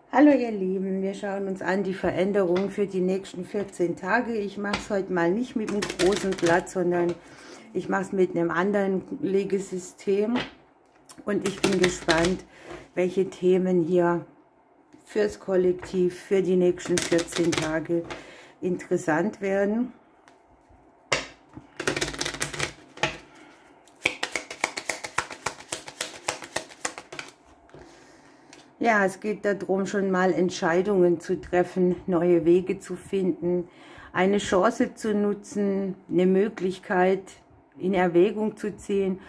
Hallo ihr Lieben, wir schauen uns an die Veränderungen für die nächsten 14 Tage. Ich mache es heute mal nicht mit einem großen Blatt, sondern ich mache es mit einem anderen Legesystem. Und ich bin gespannt, welche Themen hier fürs Kollektiv für die nächsten 14 Tage interessant werden. Ja, es geht darum, schon mal Entscheidungen zu treffen, neue Wege zu finden, eine Chance zu nutzen, eine Möglichkeit in Erwägung zu ziehen.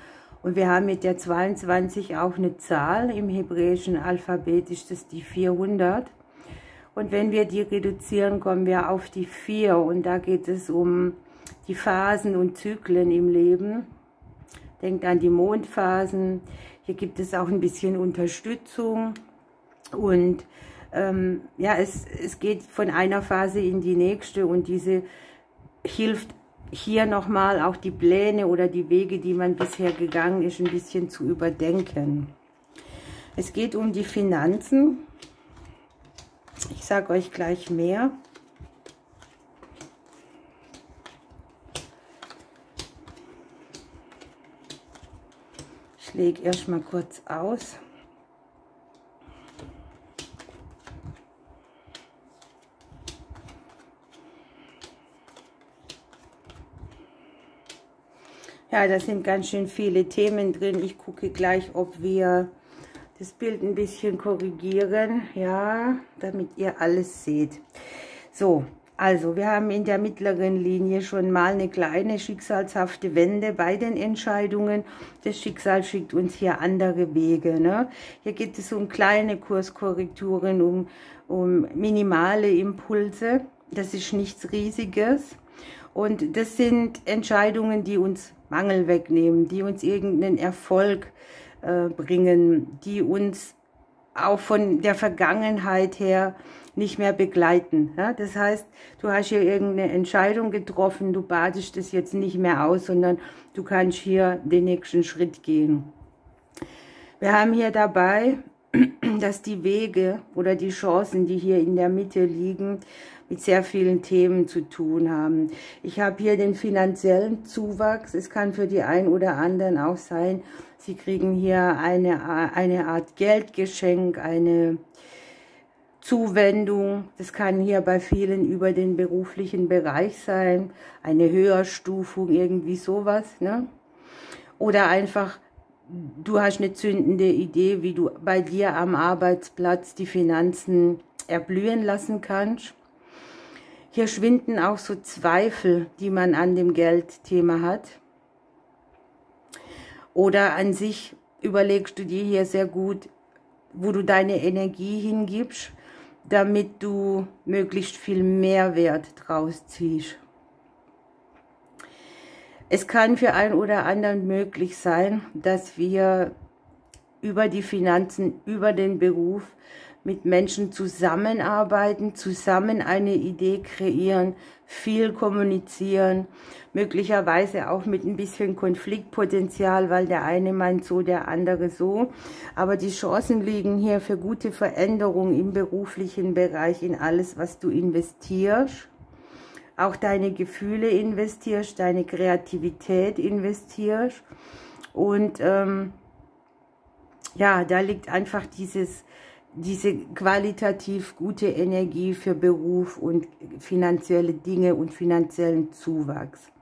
Und wir haben mit der 22 auch eine Zahl. Im hebräischen Alphabet ist das die 400. Und wenn wir die reduzieren, kommen wir auf die 4. Und da geht es um die Phasen und Zyklen im Leben. Denkt an die Mondphasen. Hier gibt es auch ein bisschen Unterstützung. Und ja, es geht von einer Phase in die nächste und diese hilft hier nochmal auch die Pläne oder die Wege, die man bisher gegangen ist, ein bisschen zu überdenken. Es geht um die Finanzen. Ich sage euch gleich mehr. Ich lege erstmal kurz aus. Ja, da sind ganz schön viele Themen drin. Ich gucke gleich, ob wir das Bild ein bisschen korrigieren, ja, damit ihr alles seht. So, also wir haben in der mittleren Linie schon mal eine kleine schicksalshafte Wende bei den Entscheidungen. Das Schicksal schickt uns hier andere Wege, ne? Hier geht es um kleine Kurskorrekturen, um minimale Impulse. Das ist nichts Riesiges. Und das sind Entscheidungen, die uns Mangel wegnehmen, die uns irgendeinen Erfolg bringen, die uns auch von der Vergangenheit her nicht mehr begleiten. Ja? Das heißt, du hast hier irgendeine Entscheidung getroffen, du badest das jetzt nicht mehr aus, sondern du kannst hier den nächsten Schritt gehen. Wir haben hier dabei, dass die Wege oder die Chancen, die hier in der Mitte liegen, mit sehr vielen Themen zu tun haben. Ich habe hier den finanziellen Zuwachs. Es kann für die einen oder anderen auch sein, sie kriegen hier eine Art Geldgeschenk, eine Zuwendung. Das kann hier bei vielen über den beruflichen Bereich sein, eine Höherstufung, irgendwie sowas, ne? Oder einfach, du hast eine zündende Idee, wie du bei dir am Arbeitsplatz die Finanzen erblühen lassen kannst. Hier schwinden auch so Zweifel, die man an dem Geldthema hat. Oder an sich überlegst du dir hier sehr gut, wo du deine Energie hingibst, damit du möglichst viel Mehrwert draus ziehst. Es kann für einen oder anderen möglich sein, dass wir über die Finanzen, über den Beruf mit Menschen zusammenarbeiten, zusammen eine Idee kreieren, viel kommunizieren, möglicherweise auch mit ein bisschen Konfliktpotenzial, weil der eine meint so, der andere so. Aber die Chancen liegen hier für gute Veränderungen im beruflichen Bereich, in alles, was du investierst. Auch deine Gefühle investierst, deine Kreativität investierst. Und ja, da liegt einfach diese qualitativ gute Energie für Beruf und finanzielle Dinge und finanziellen Zuwachs.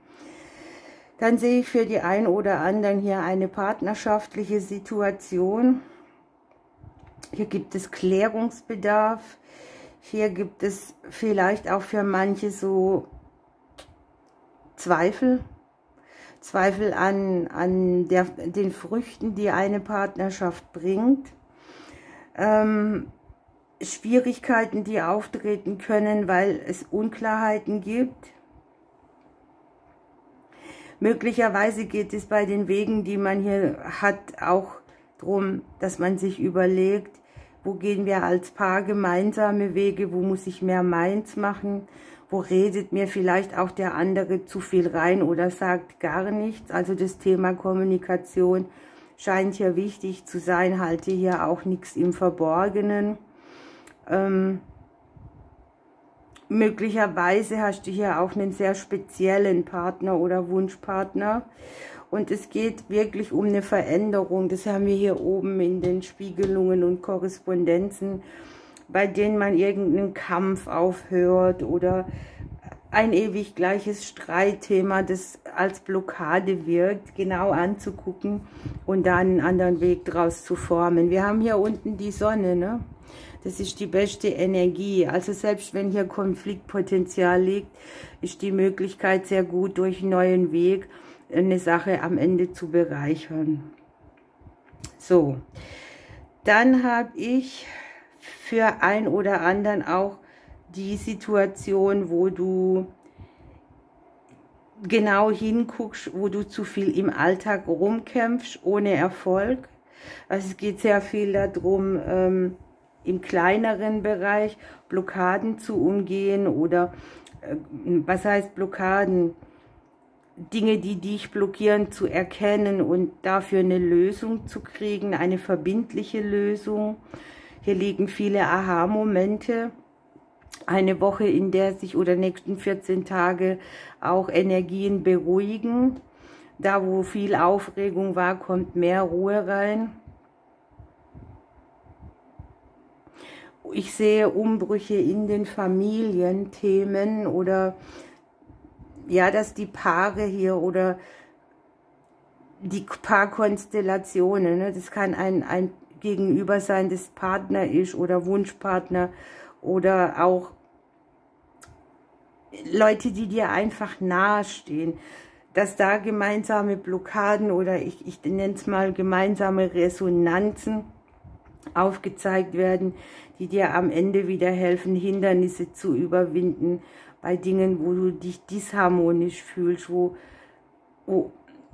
Dann sehe ich für die einen oder anderen hier eine partnerschaftliche Situation. Hier gibt es Klärungsbedarf. Hier gibt es vielleicht auch für manche so Zweifel an den Früchten, die eine Partnerschaft bringt. Schwierigkeiten, die auftreten können, weil es Unklarheiten gibt. Möglicherweise geht es bei den Wegen, die man hier hat, auch darum, dass man sich überlegt, wo gehen wir als Paar gemeinsame Wege, wo muss ich mehr meins machen, wo redet mir vielleicht auch der andere zu viel rein oder sagt gar nichts. Also das Thema Kommunikation scheint hier wichtig zu sein, halte hier auch nichts im Verborgenen. Möglicherweise hast du hier auch einen sehr speziellen Partner oder Wunschpartner. Und es geht wirklich um eine Veränderung. Das haben wir hier oben in den Spiegelungen und Korrespondenzen, bei denen man irgendeinen Kampf aufhört oder ein ewig gleiches Streitthema, das als Blockade wirkt, genau anzugucken und da einen anderen Weg draus zu formen. Wir haben hier unten die Sonne, ne? Das ist die beste Energie. Also selbst wenn hier Konfliktpotenzial liegt, ist die Möglichkeit sehr gut, durch einen neuen Weg eine Sache am Ende zu bereichern. So, dann habe ich für ein oder anderen auch die Situation, wo du genau hinguckst, wo du zu viel im Alltag rumkämpfst, ohne Erfolg. Also es geht sehr viel darum, im kleineren Bereich Blockaden zu umgehen oder, was heißt Blockaden? Dinge, die dich blockieren, zu erkennen und dafür eine Lösung zu kriegen, eine verbindliche Lösung. Hier liegen viele Aha-Momente. Eine Woche, in der sich oder nächsten 14 Tage auch Energien beruhigen. Da, wo viel Aufregung war, kommt mehr Ruhe rein. Ich sehe Umbrüche in den Familienthemen oder ja, dass die Paare hier oder die Paarkonstellationen, ne, das kann ein Gegenüber sein, das Partner ist oder Wunschpartner oder auch Leute, die dir einfach nahestehen, dass da gemeinsame Blockaden oder ich nenne es mal gemeinsame Resonanzen aufgezeigt werden, die dir am Ende wieder helfen, Hindernisse zu überwinden bei Dingen, wo du dich disharmonisch fühlst, wo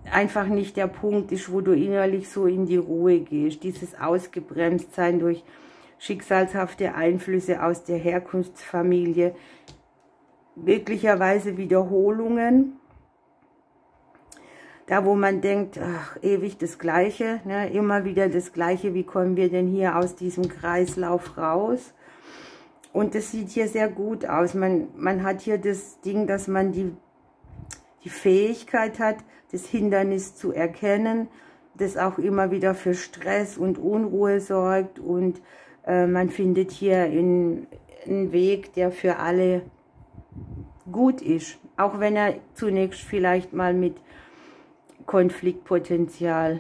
einfach nicht der Punkt ist, wo du innerlich so in die Ruhe gehst. Dieses Ausgebremstsein durch schicksalshafte Einflüsse aus der Herkunftsfamilie, möglicherweise Wiederholungen, da wo man denkt, ach, ewig das Gleiche, ne? Immer wieder das Gleiche, wie kommen wir denn hier aus diesem Kreislauf raus? Und das sieht hier sehr gut aus. Man hat hier das Ding, dass man die Fähigkeit hat, das Hindernis zu erkennen, das auch immer wieder für Stress und Unruhe sorgt. Und man findet hier einen Weg, der für alle gut ist. Auch wenn er zunächst vielleicht mal mit Konfliktpotenzial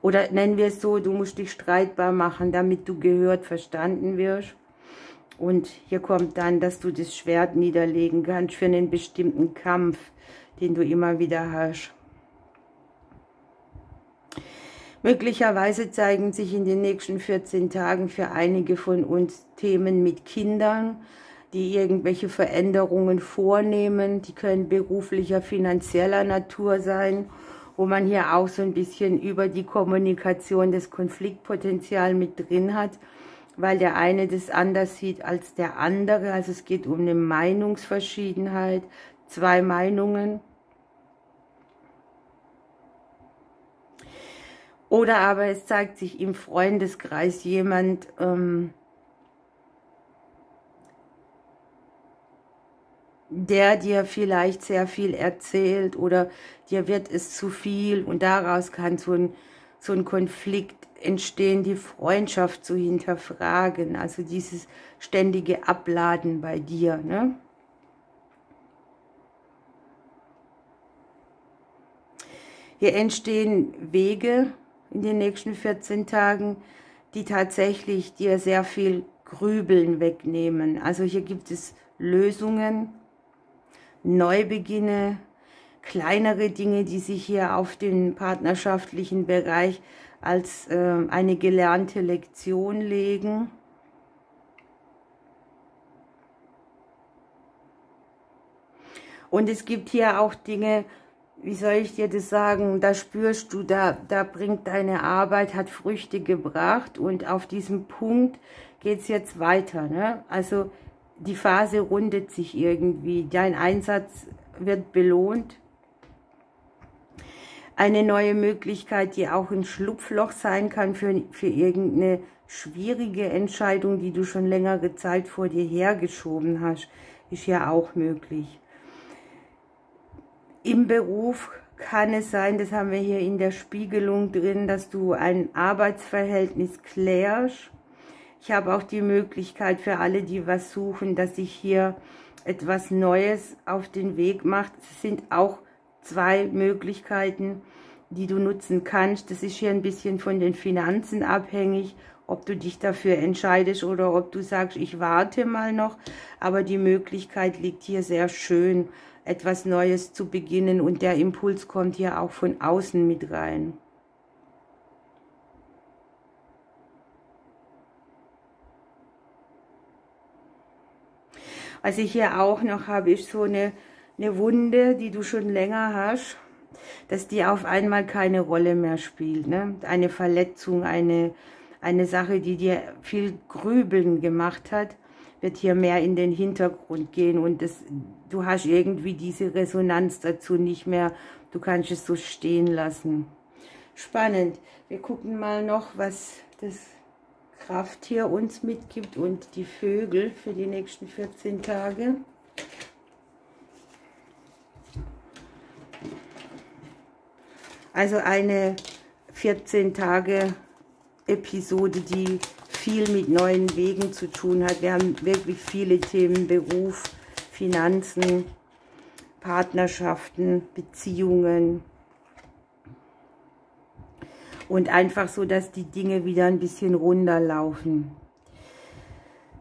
oder nennen wir es so, du musst dich streitbar machen, damit du gehört, verstanden wirst. Und hier kommt dann, dass du das Schwert niederlegen kannst für einen bestimmten Kampf, den du immer wieder hast. Möglicherweise zeigen sich in den nächsten 14 Tagen für einige von uns Themen mit Kindern, die irgendwelche Veränderungen vornehmen. Die können beruflicher, finanzieller Natur sein, wo man hier auch so ein bisschen über die Kommunikation das Konfliktpotenzial mit drin hat, weil der eine das anders sieht als der andere. Also es geht um eine Meinungsverschiedenheit, zwei Meinungen. Oder aber es zeigt sich im Freundeskreis jemand, der dir vielleicht sehr viel erzählt oder dir wird es zu viel und daraus kann so ein Konflikt entstehen, die Freundschaft zu hinterfragen, also dieses ständige Abladen bei dir, ne? Hier entstehen Wege in den nächsten 14 Tagen, die tatsächlich dir sehr viel Grübeln wegnehmen. Also hier gibt es Lösungen, Neubeginne, kleinere Dinge, die sich hier auf den partnerschaftlichen Bereich als eine gelernte Lektion legen. Und es gibt hier auch Dinge, wie soll ich dir das sagen, da spürst du, da bringt deine Arbeit, hat Früchte gebracht und auf diesem Punkt geht es jetzt weiter, ne? Also die Phase rundet sich irgendwie, dein Einsatz wird belohnt. Eine neue Möglichkeit, die auch ein Schlupfloch sein kann für irgendeine schwierige Entscheidung, die du schon längere Zeit vor dir hergeschoben hast, ist ja auch möglich. Im Beruf kann es sein, das haben wir hier in der Spiegelung drin, dass du ein Arbeitsverhältnis klärst. Ich habe auch die Möglichkeit für alle, die was suchen, dass sich hier etwas Neues auf den Weg macht. Es sind auch zwei Möglichkeiten, die du nutzen kannst. Das ist hier ein bisschen von den Finanzen abhängig, ob du dich dafür entscheidest oder ob du sagst, ich warte mal noch. Aber die Möglichkeit liegt hier sehr schön, etwas Neues zu beginnen, und der Impuls kommt hier auch von außen mit rein. Was ich hier auch noch habe, ist so eine Wunde, die du schon länger hast, dass die auf einmal keine Rolle mehr spielt. Ne? Eine Verletzung, eine Sache, die dir viel Grübeln gemacht hat, wird hier mehr in den Hintergrund gehen, und du hast irgendwie diese Resonanz dazu nicht mehr. Du kannst es so stehen lassen. Spannend. Wir gucken mal noch, was das Krafttier uns mitgibt und die Vögel für die nächsten 14 Tage. Also eine 14 Tage Episode, die viel mit neuen Wegen zu tun hat. Wir haben wirklich viele Themen: Beruf, Finanzen, Partnerschaften, Beziehungen. Und einfach so, dass die Dinge wieder ein bisschen runterlaufen.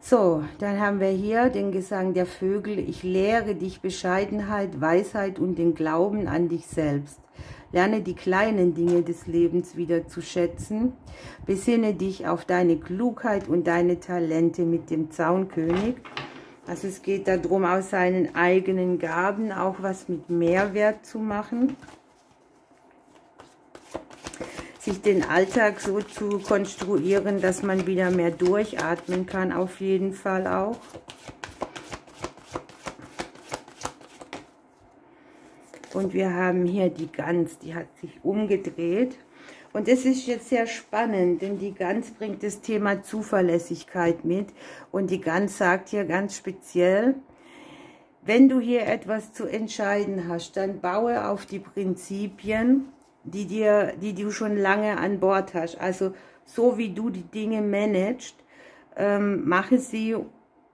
So, dann haben wir hier den Gesang der Vögel. Ich lehre dich Bescheidenheit, Weisheit und den Glauben an dich selbst. Lerne die kleinen Dinge des Lebens wieder zu schätzen. Besinne dich auf deine Klugheit und deine Talente mit dem Zaunkönig. Also es geht darum, aus seinen eigenen Gaben auch was mit Mehrwert zu machen. Sich den Alltag so zu konstruieren, dass man wieder mehr durchatmen kann, auf jeden Fall auch. Und wir haben hier die Gans, die hat sich umgedreht. Und es ist jetzt sehr spannend, denn die Gans bringt das Thema Zuverlässigkeit mit. Und die Gans sagt hier ganz speziell, wenn du hier etwas zu entscheiden hast, dann baue auf die Prinzipien, die du schon lange an Bord hast. Also so wie du die Dinge managst, mache sie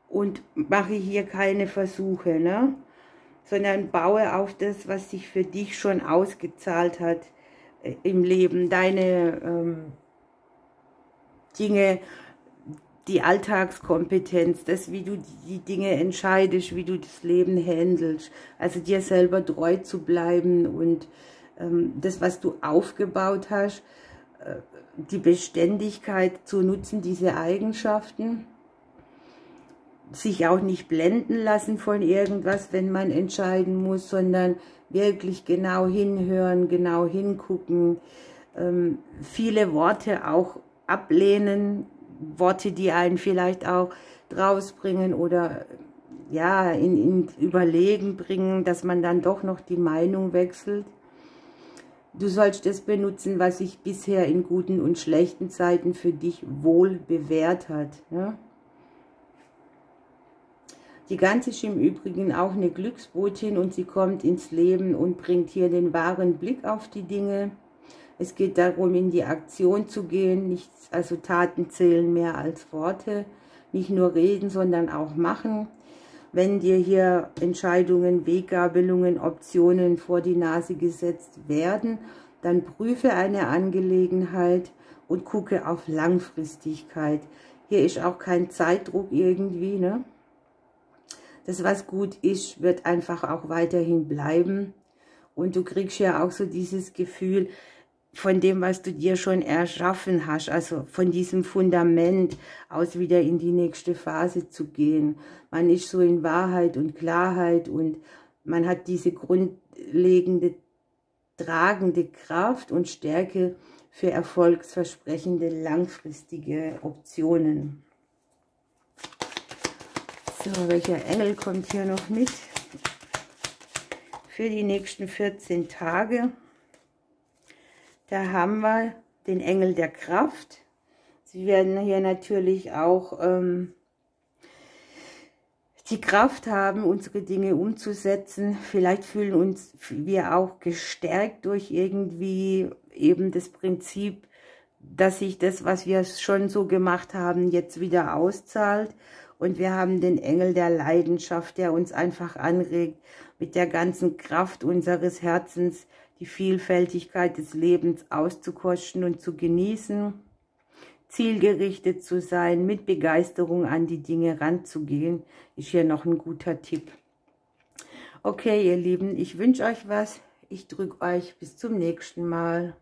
und mache hier keine Versuche, ne? Sondern baue auf das, was sich für dich schon ausgezahlt hat im Leben. Deine Dinge, die Alltagskompetenz, das, wie du die Dinge entscheidest, wie du das Leben handelst. Also dir selber treu zu bleiben und das, was du aufgebaut hast, die Beständigkeit zu nutzen, diese Eigenschaften. Sich auch nicht blenden lassen von irgendwas, wenn man entscheiden muss, sondern wirklich genau hinhören, genau hingucken. Viele Worte auch ablehnen, Worte, die einen vielleicht auch draus bringen oder ja, in Überlegen bringen, dass man dann doch noch die Meinung wechselt. Du sollst das benutzen, was sich bisher in guten und schlechten Zeiten für dich wohl bewährt hat. Ja? Die Gans ist im Übrigen auch eine Glücksbotin und sie kommt ins Leben und bringt hier den wahren Blick auf die Dinge. Es geht darum, in die Aktion zu gehen, nichts, also Taten zählen mehr als Worte. Nicht nur reden, sondern auch machen. Wenn dir hier Entscheidungen, Weggabelungen, Optionen vor die Nase gesetzt werden, dann prüfe eine Angelegenheit und gucke auf Langfristigkeit. Hier ist auch kein Zeitdruck irgendwie, ne? Das, was gut ist, wird einfach auch weiterhin bleiben. Und du kriegst ja auch so dieses Gefühl von dem, was du dir schon erschaffen hast, also von diesem Fundament aus wieder in die nächste Phase zu gehen. Man ist so in Wahrheit und Klarheit und man hat diese grundlegende, tragende Kraft und Stärke für erfolgsversprechende, langfristige Optionen. So, welcher Engel kommt hier noch mit für die nächsten 14 Tage? Da haben wir den Engel der Kraft. Sie werden hier natürlich auch die Kraft haben, unsere Dinge umzusetzen. Vielleicht fühlen wir auch gestärkt durch irgendwie eben das Prinzip, dass sich das, was wir schon so gemacht haben, jetzt wieder auszahlt. Und wir haben den Engel der Leidenschaft, der uns einfach anregt, mit der ganzen Kraft unseres Herzens die Vielfältigkeit des Lebens auszukosten und zu genießen, zielgerichtet zu sein, mit Begeisterung an die Dinge ranzugehen, ist hier noch ein guter Tipp. Okay, ihr Lieben, ich wünsche euch was. Ich drücke euch bis zum nächsten Mal.